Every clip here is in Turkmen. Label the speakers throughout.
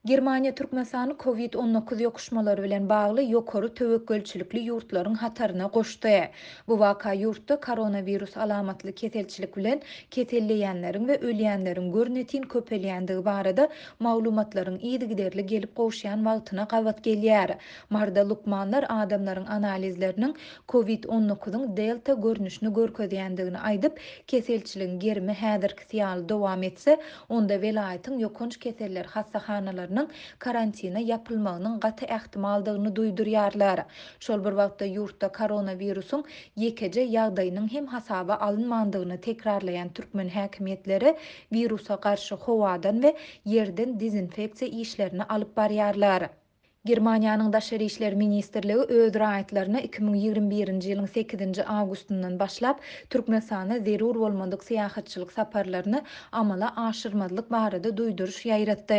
Speaker 1: Germaniýa Türkmenistany COVID-19 ýokuşmalary bilen bagly ýokary töwekelçilikli ýurtlaryň hatarına goşdy. Bu waka ýurtda koronavirus alamatly keselçilik bilen keselleýänleriň we ölýänleriň görnetin köpelýändigi barada maglumatlaryň ýygy giderli gelip gowşýan wagtyna gawat gelýär. Marda lukmanlar adamlaryň analizleriniň COVID-19-yň delta görnüşini görkezýändigini aýdyp, keselçiligiň germi häzirki ýaly dowam etse, onda welaýatyň ýokunç keseller hassahanalar karantina yapylmagynyň gaty ähtimaldygyny duýdurýarlar. Şol bir wagtda ýurtda koronavirusyň ýekece ýagdaýynyň hem hasaba alynmandygyny tekrarlaýan türkmen häkimetleri virusa garşy howadan we ýerden dezinfeksiýa işlerini alyp barýarlar. Germaniýanyň Daşary işler ministrligi öz raýatlaryna 2021-nji ýylyň 8-nji awgustundan başlap Türkmenistana zerur bolmadyk syýahatçylyk saparlaryny amala aşyrmadyk barada duýduruş ýaýratdy.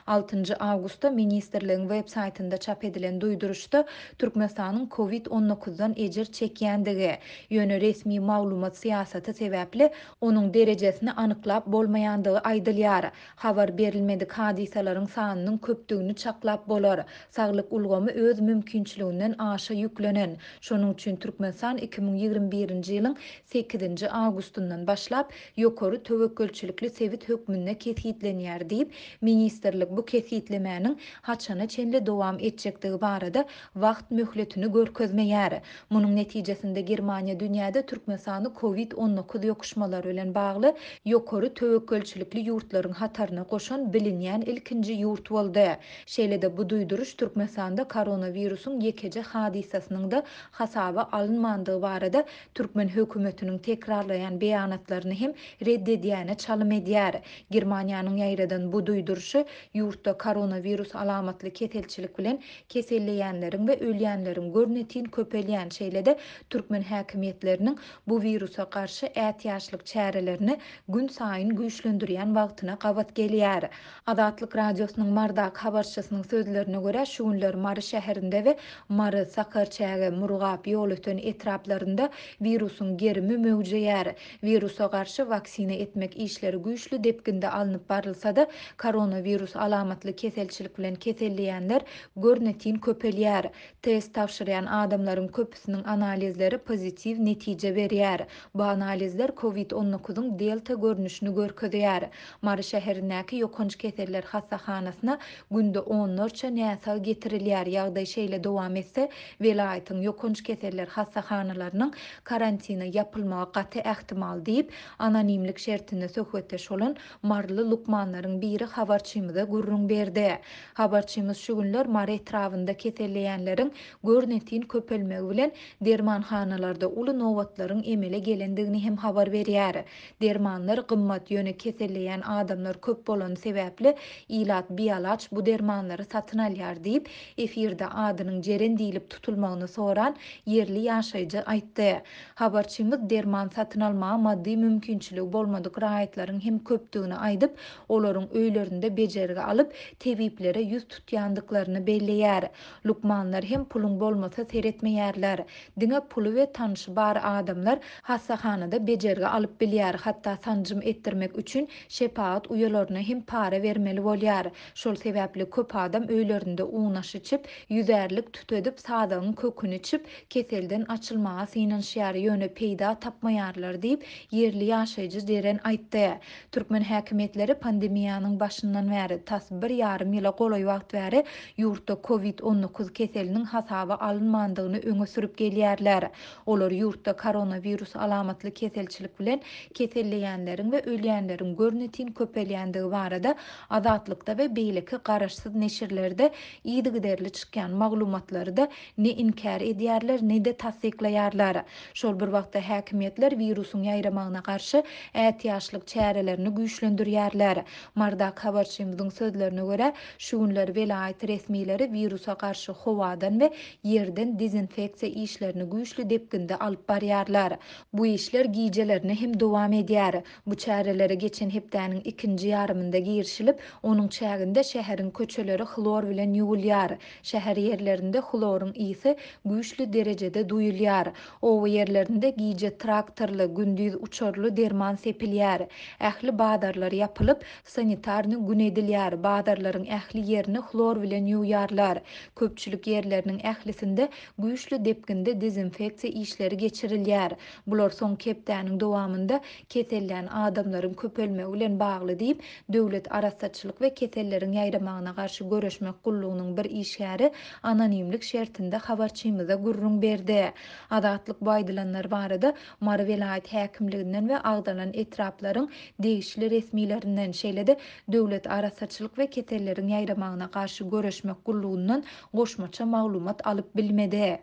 Speaker 1: 6-njy awgustda ministrligiň web saýtynda çap edilen duýduruşda Türkmenistanyň COVID-19-dan ejer çekýändigi ýöne resmi maglumat syýasaty sebäpli onuň derejesini anyklap bolmaýandygy aýdylýar. Habar berilmedik hadisalaryň sanynyň köpdügini çaklap bolar. Saglyk ulgamy öz mümkinçiliginden aşa ýüklenen. Şonuň üçin Türkmenistan 2021-nji ýylyň 8-nji awgustundan başlap ýokary töwekelçilikli sewit hökmüne kesitlenýär diýip, ministrlik bu kesitlemäniň haçana çenli dowam etjekdigi barada wagt möhletini görkezmeýär. Munyň netijesinde Germaniýa dünýäde Türkmenistany COVID-19 ýokuşmalary bilen bagly ýokary töwekelçilikli ýurtlaryň hataryna goşan bilinýän ilkinji ýurt boldy. Şeýle-de bu duýduruş Türkmenistanda koronavirusyň ýekece hadisasynyň da hasaba alynmandygy barada türkmen hökümetiniň tekrarlayan beýanatlaryny hem reddedýäne çalym edýär. Germaniýanyň ýaýradan bu duýduruşy ýurtda koronavirus alamatly keselçilik bilen keselleýänleriň we ölýänleriň görnetin köpelýän şeýle-de türkmen häkimetleriniň bu virusa garşy ätýaşlyk çärelerini gün saýyn güýçlendirýän wagtyna gawat gelýär. Adatlyk radiosynyň Mardak habarçysynyň sözlerine görä şu günler Mary şäherinde we Mary Sakarçäge Murgap ýol öten etraplarynda virusyň gerimi möwjüýär. Virusa garşy waksina etmek işleri güýçli depkinde alınıp barylsa-da koronavirus alamatly keselçilik bilen keselleýänler görnetin köpelýär. Test tapşyrýan adamlaryň köpüsiniň analizleri pozitiv netije berýär. Bu analizler COVID-19-yň delta görnüşini görkezýär. Mary şäherindäki ýokunç keseller hassahanasyna günde onlarça näsal getirilýär. Ýagdaý şeýle dowam etse, welaýatyň ýokunç keseller hassahanalarının karantina yapylmagy gaty ähtimal diýip, anonimlik şertinde söhbetdeş bolan marly lukmanlaryň biri habarçymyza gurrun berdi. Habarçymyz şu günler Mary etrafynda keselleýänleriň görnetin köpelmegi bilen dermanhanalarda uly nowatlaryň emele gelendigini hem habar berýär. Dermanlar gymmat ýöne keselleýän adamlar köp bolan sebäpli ilat biýalaç bu dermanlary satyn alýar diýip, efirde adynyň jeren diýilip tutulmagyny soran yerli ýaşaýjy aýtdy. Habarçymyz derman satyn almaga maddi mümkinçiligi bolmadyk raýatlaryň hem köpdügini aýdyp, olaryň öýlerinde bejerge alyp tebiplere ýüz tutýandyklaryny belleýär. Lukmanlar hem puluň bolmasa seretmeýärler. Diňe pulu we tanşy bar adamlar hassahanada bejerge alyp bilýär, hatda sanjym etdirmek üçin şepaat uyalaryna hem para vermeli bolýar. Şol sebäpli köp adam öýlerinde uňaş içip, ýüzärlik tüt edip, sadagyň köküni içip, keselden açylmaga synanşýar ýöne peýda tapmaýarlar diýip, yerli ýaşaýjy deren aýtdy. Türkmen häkimetleri pandemiýanyň başyndan bäri tas 1,5 ýyla golay wagt bäri ýurtda COVID-19 keseliniň hasaba alynmandygyny öňe sürüp gelýärler. Olar ýurtda koronavirus alamatly keselçilik bilen keselleýänleriň we ölýänleriň görnetin köpelýändigi barada azatlykda we beýleki garaşsyz neşirlerde ýygy giderli çykýan maglumatlary da ne inkar edýärler, ne de tasdiklaýarlar. Şol bir wagtda häkimetler virusyň ýaýramagyna garşy ätýaşlyk çärelerini güýçlendirýärler. Mardak habarçymyzyň sözlerine görä, şu günler welaýat resmileri virusa garşy howadan we ýerden dezinfeksiýa işlerini güýçli depkinde alyp barýarlar. Bu işler giýjelerini hem dowam edýär. Bu çärelere geçen hepdäniň ikinji ýarymynda girişilip, onuň çäginde şäheriň köçeleri hlor bilen sowulýar. Şäher ýerlerinde hlorun isi güýçli derejede duyulýar. Owa ýerlerinde giýje traktorly, gündüz uçorly derman sepilýär. Ähli badarlar ýapylyp, sanitarny gün edilýär. Badarlaryň ähli ýerini hlor bilen ýuwýarlar. Köpçülik ýerleriniň ählisinde güýçli depginde dezinfeksiýa işleri geçirilýär. Bular soň kepdäniň dowamında kesellen adamlaryň köpelmegi bilen bagly diýip döwlet arasaçylyk we keselleriň ýaýramagyna garşy göreşmek gullugynyň bir işgäri anonimlik şertinde habarçymyza gurrun berdi. Adatlyk baýdylanlar barada Mary vilayet häkimliginden we agdalan etraplaryň degişli resmiýlerinden şeýle-de döwlet arasaçylyk we keselleriň ýaýramagyna garşy göreşmek gullugyndan goşmaça maglumat alyp bilmedi.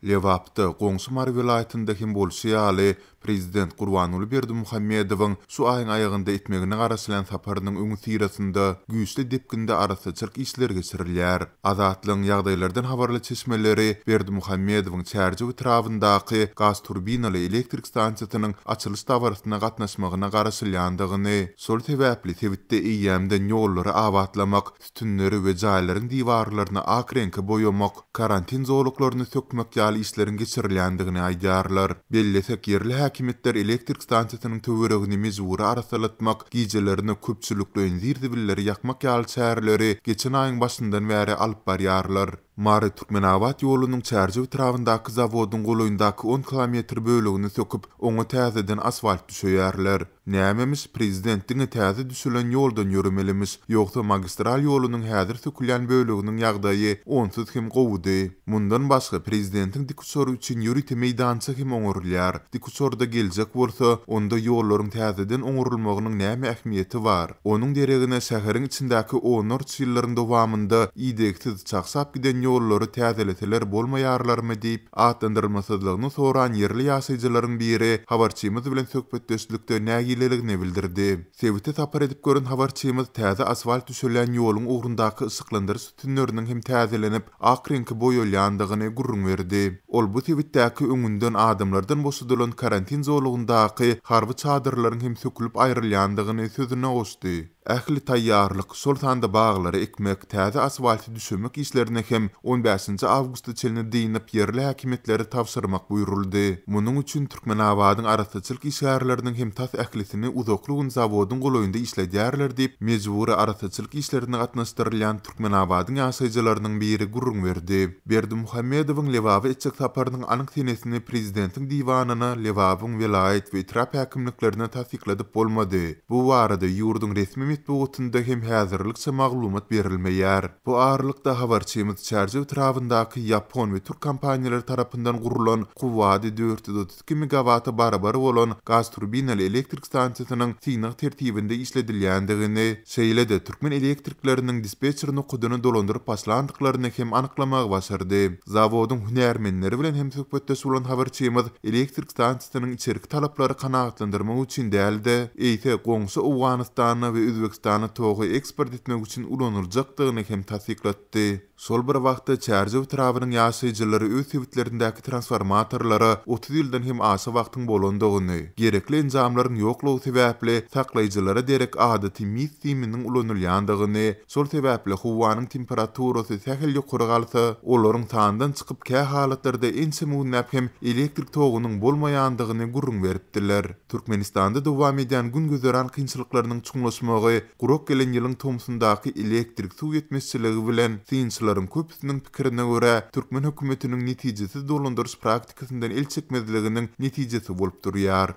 Speaker 2: Lewapda Goňşy Mary vilayetinde kim bolsa ýaly Prezident Gurbanuly Berdimuhammedowyň şu aýyň aýagynda etmegine garaşylan saparynyň öňü tirasynda güýçli depginde arasaçylyk işler geçirilýär. Azatlygyň ýagdaýlardan habarly çeşmeleri Berdimuhammedowyň çärji etrafyndaky gaz turbinaly elektrik stansiýasynyň açylyş tawaryna gatnaşmagyna garaşylýandygyny, şol sebäpli Tewitde eýýämden ýollary awatlamak, tütünleri we jaýlaryň diwarlaryna ak reňke boýamak, karantin zowluklaryny sökmek ýaly işleriň geçirilýändigini aýdýarlar. Bellesek ýerli häkimetler elektrik stansiýasynyň töweregini mezuri arasalatmak, giýjelerini köpçülükli enzirdibilleri ýakmak ýaly çäreleri geçen aýyň başyndan bäri alyp barýarlar. Mary Türkmenawat ýolunyň çärji etrafyndaky zawodun golaýyndaky 10 kilometr bölegini söküp, oňa täzeden asfalt düşürýärler. Nämemiş prezidentiň täze düşülen ýoldan ýürümelimiz, ýoksa magistral ýolunyň häzir sökülýän böleginiň ýagdaýy onsuz hem gowdy. Mundan başga prezidentiň dikusor üçin ýürüte meýdançy hem oňurulýar. Dikusorda geljek bolsa, onda ýollaryň täzeden oňurulmagynyň näme ähmiýeti bar? Onuň deregine şäheriň içindäki 14 ýyllaryň dowamında ideksiz çaksap giden ýollary täzeleseler bolmaýarlarmy diýip atlandyrylmasyzlygyny soran ýerli ýaşaýjylaryň biri habarçymyz bilen söhbetdeşlikde nägileligini bildirdi. Tewitde tapar edip gören habarçymyz täze asfalt düşülen ýoluň ugrundaky ysyklandyryş tütünleriniň hem täzelenip ak reňke boýalýandygyny gurrun berdi. Ol bu Tewitdäki öňünden adamlardan boşadylan karantin zowlugundaky harby çadyrlaryň hem sökülüp aýrylýandygyny sözüne goşdy. Ähli taýýarlyk şol sanda baglary ekmek, täze asfalty düşürmek işlerine hem 15 awgustda çelini diýinip ýerli häkimetleri tapşyrmak buýruldy. Munyň üçin Türkmenawadyň arasaçylyk işgärleriniň hem tas ählisini uzaklygyň zawodun golaýynda işledýärler diýip mejburi arasaçylyk işlerine gatnaşdyrylýan Türkmenawadyň ýaşaýjylarynyň biri gurrun berdi. Berdimuhammedowyň Lewaby etjek saparynyň anyk senesini prezidentiň diwanyna Lewabyň vilayet we etrap häkimliklerine tasdikladyp bolmady. Bu barada ýurduň resmi matbuatynda hem häzirlikçe maglumat berilmeýär. Bu aralykda habarçymyz çärji etrafyndaky Ýapon we Türk kompaniýalary tarapyndan gurulan Kuwady 432 megawata barabar bolan gaz turbinaly elektrik stansiýasynyň syňyk tertibinde işledilýändigini, şeýle-de Türkmen elektrikleriniň dispetcherini kudyny dolandyryp başlandyklaryny hem anyklamak başardy. Zawodun hünärmenleri bilen hem söhbetdeş bolan habarçymyz elektrik stansiýasynyň içerik talaplary kanagatlandyrmak üçin däldi, eýse goňşy Awganystany we Özbekistany togy eksport etmek üçin ulanyljakdygyny hem tasdiklatdy. Şol bir wagtda çärji etrawynyň ýaşaýjylary öz sebitlerindäki transformatorlara 30 ýyldan hem aşa wagtyň bolandygyny, gerekli enjamlaryň ýoklugy sebäpli saklaýjylara derek adaty mis siminiň ulanylýandygyny, şol sebäpli howanyň temperaturasy sähel ýokary galsa, olaryň tandan çykyp kä halatlarda ense muňnap hem elektrik togynyň bolmaýandygyny gurrun beripdiler. Türkmenistanda dowam eden gün gözeran kynçylyklarynyň çuňlaşmagy, gurok gelen ýylyň tomsundaky elektrik suw ýetmezçiligi bilen synçylaryň köpüsiniň pikirine görä Türkmen hökümetiniň netijesi dolandyryş praktikasyndan el çekmezliginiň netijesi bolup durýar.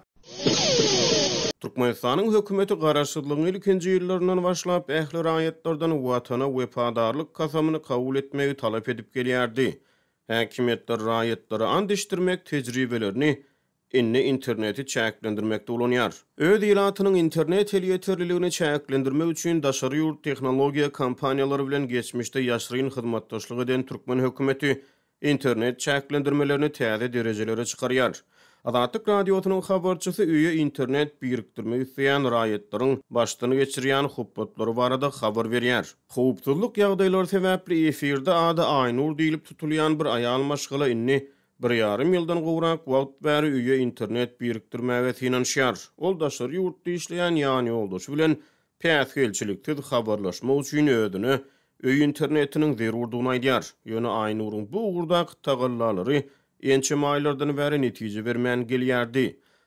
Speaker 3: Türkmenistanyň hökümeti garaşsyzlygyny ilkinji ýyllaryndan başlap ähli raýatlardan watana wefadarlyk kasamyny kabul etmegi talap edip gelýärdi. Häkimetler raýatlary andeşdirmek tejribelerini interneti çäklendirmekde ulanýar. Öz ýylatynyň internet elýeterliligini çäklendirmek üçin daşary ýurt tehnologiýa kompaniýalary bilen geçmişde ýaşyryn hyzmatdaşlyk eden Türkmen hökümeti internet çäklendirmelerini täze derejelere çykarýar. Azatlyk radiosynyň habarçysy üýe internet birikdirmek isleýän raýatlaryň başlyny geçirýän huppatlary barada habar berýär. Howpsuzlyk ýagdaýlary sebäpli efirde ady Aynur diýilip tutulýan bir aýal maşgala inni 1,5 ýyldan gowrak wagt bäri üýe internet birikdirmäge finansiýar. Ol daşary ýurtda işleýän ýany ýoldaşy bilen päsgelçilikde habarlaşmak üçin ödüni öý internetiniň zerurdugyny aýdýar. Ýöne Aynurun bu ugurdaky tagallary ençe aýlardan bäri netije bermän gelýärdi.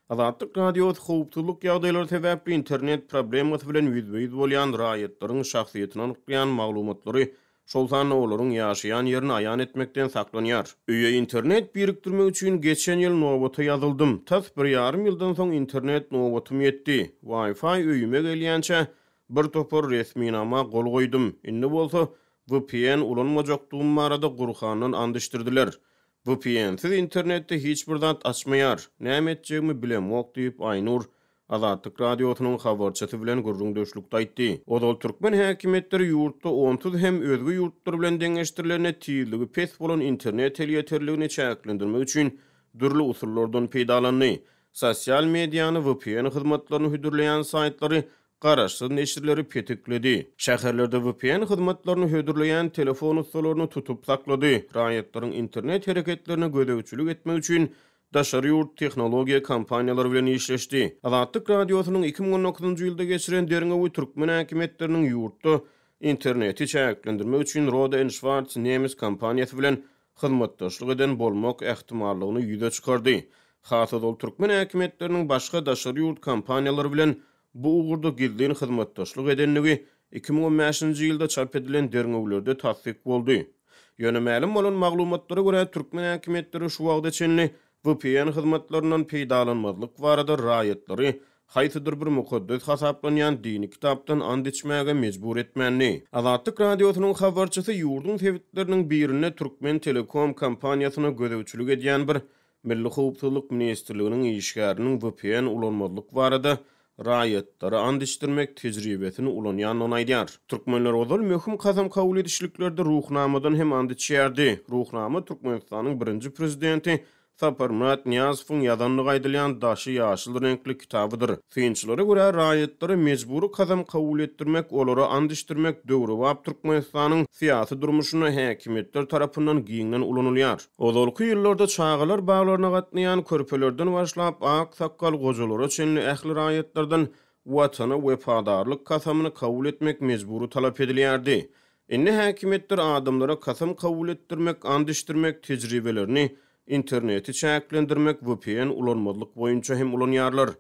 Speaker 3: Azatlyk radio howpsuzlyk ýagdaýlary sebäpli internet problemasy bilen ýüzbeýiz bolýan raýatlaryň şahsiýetini anykleýan maglumatlary şol sany olaryň ýaşaýan ýerini aýan etmekden saklanýar. Öýe internet birikdirmek üçin geçen ýyl nowata ýazyldym. Tas 1,5 ýyldan soň internet nowatym ýetdi. Wi-Fi öýüme gelýänçe bir topar resminama gol goýdum. Indi bolsa VPN ulanmajakdygym barada gurkanyň andyşdyrdylar. VPN-siz internetde hiç bir zat açmaýar. Näme etjegimi bilemok diýip Aynur Azatlyk radiosynyň habarçysy bilen gurrun döşlükde aýtdy. Odal türkmen häkimetleri ýurtda onsuz hem özgü ýurtlar bilen deňeşdirilerine tiýligi pes bolan internet elýeterligini çäklendirmek üçin dürli usullardan peýdalandy. Sosial mediýany VPN hyzmatlaryny hödürleýän saýtlary garaşsyz neşirleri petikledi. Şäherlerde VPN hyzmatlaryny hödürleýän telefon ustalaryny tutup saklady. Raýatlaryň internet hereketlerine gödegçilik etmek üçin daşary ýurt tehnologiýa kompaniýalary bilen işleşdi. Azatlyk radiosynyň 2019-njy ýylda geçiren derňewi türkmen häkimetleriniň ýurtda interneti çäklendirmek üçin Rohde & Schwarz nemis kompaniýasy bilen hyzmatdaşlyk eden bolmak ähtimallygyny ýüze çykardy. Hasada ol türkmen häkimetleriniň başga daşary ýurt kompaniýalary bilen bu ugurda gildiň hyzmatdaşlyk edenligi 2015-nji ýylda çap edilen derňewlerde tasdik boldy. Ýöne ma'lum bolan maglumatlara görä türkmen häkimetleri şu wagda çenli VPN hyzmatlarynyň peýdalanmazlyk barada raýatlary haýsydyr bir mukaddes hasaplanýan dini kitapdan and içmäge mejbur etmänli. Azatlyk radiosynyň habarçysy ýurdun tewitleriniň birine Türkmen Telekom kompaniýasyna gödegçilik edýän bir Milli Howpsuzlyk Ministrliginiň işgäriniň VPN ulanmazlyk barada raýatlary and içdirmek tejribesini ulanýanyny aýdýar. Türkmenler ozal möhüm kazam kabul edişliklerde ruhnamadan hem and içýärdi. Ruhnama Türkmenistanyň birinji prezidenti Saparmat Niyazowyň ýazanlygy aýdylýan daşy ýaşyl renkli kitabydyr. Synçylary görä raýatlary mejburi kazam kabul etdirmek, olary and içdirmek döwri wagt Türkmenistanyň syýasy durmuşyna häkimetler tarapyndan giňden ulanylýar. Ozalky ýyllarda çağalar baglaryna gatnaýan körpelerden başlap ak sakkal gojalara çenli ähli raýatlardan watana wefadarlyk kasamyny kabul etmek mejburi talap edilýärdi. Indi häkimetler adamlara kasam kabul etdirmek, and içdirmek tejribelerini interneti çäklendirmek VPN ulanmazlyk boýunça hem ulanýarlar.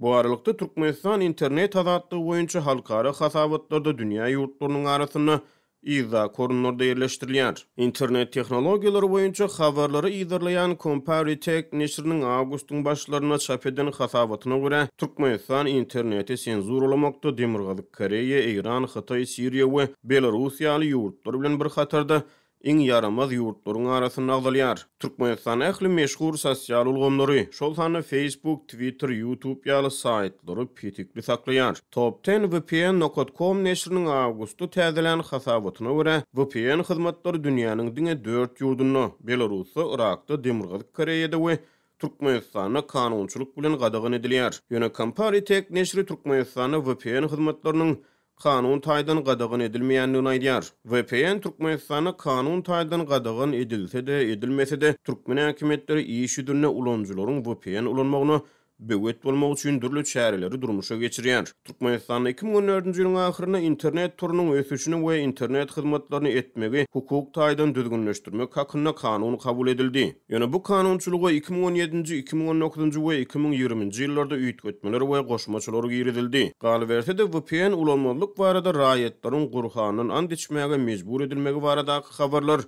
Speaker 3: Bu aralykda Türkmenistan internet azatlygy boýunça halkara hasabatlarda dünýä ýurtlarynyň arasyna iza korunlarda ýerleşdirilýär. Internet tehnologiýalary boýunça habarlary izarlayan Comparitek neşriniň awgustyň başlaryna çap eden hasabatyna görä Türkmenistan interneti senzurlamakda Demirgazyk Koreýa, Iran, Hatay, Siriýa we Belarusiýaly ýurtlar bilen bir hatarda iň yaramaz ýurtlaryň arasyna agdalýar. Türkmenistan ähli meşhur sosial ulgamlary, şol sany Facebook, Twitter, YouTube ýaly saýtlary petikli saklaýar. Top10vpn.com neşriniň awgustda täzelen hasabatyna görä VPN hyzmatlary dünýäniň diňe 4 ýurduna, Belarusda, Irakda, Demirgazyk Koreýada we Türkmenistana kanunçylyk bilen gadagan edilýär. Ýöne Comparitek neşri Türkmenistana VPN hyzmatlarynyň kanun taýdan gadagan edilmeýändigini aýdýar. VPN Türkmenistana kanun taýdan gadagan edilse-de, edilmese-de Türkmen häkimetleri iş ýüzüne ulanjylaryň VPN ulanmagyna böwet bolmak üçin dürli çäreleri durmuşa geçirýär. Türkmenistan 2014-nji ýylyň ahyryna internet turunyň ösüşini we internet hyzmatlaryny etmegi hukuk taýdan düzgünleşdirmek hakyna kanun kabul edildi. Ýöne bu kanunçylyga 2017-nji, 2019-njy we 2020-nji ýyllarda üýtgetmeler we goşmaçylar giridildi. Galy berse de VPN ulanmazlyk barada raýatlaryň gurhanyň and içmäge mejbur edilmegi baradaky habarlar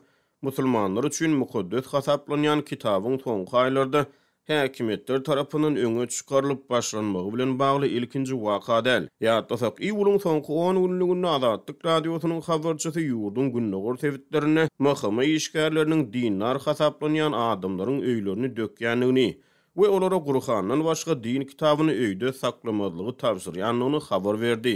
Speaker 3: musulmanlar üçin mukaddes hasaplanýan kitabyň soňky aýlarda häkimetler tarapyndan öňe çykarylyp başlanmagy bilen bagly ilkinji waka däl. Ýa-da iýulyň soňky 10 günlüginde Azatlyk radiosynyň habarçysy ýurdun günnägor tewitlerine mahkama işgärleriniň dinler hasaplanýan adamlaryň öýlerini dökýänligini we olara gurhandan başga din kitabyny öýde saklamazlygy tapşyrýanyny habar berdi.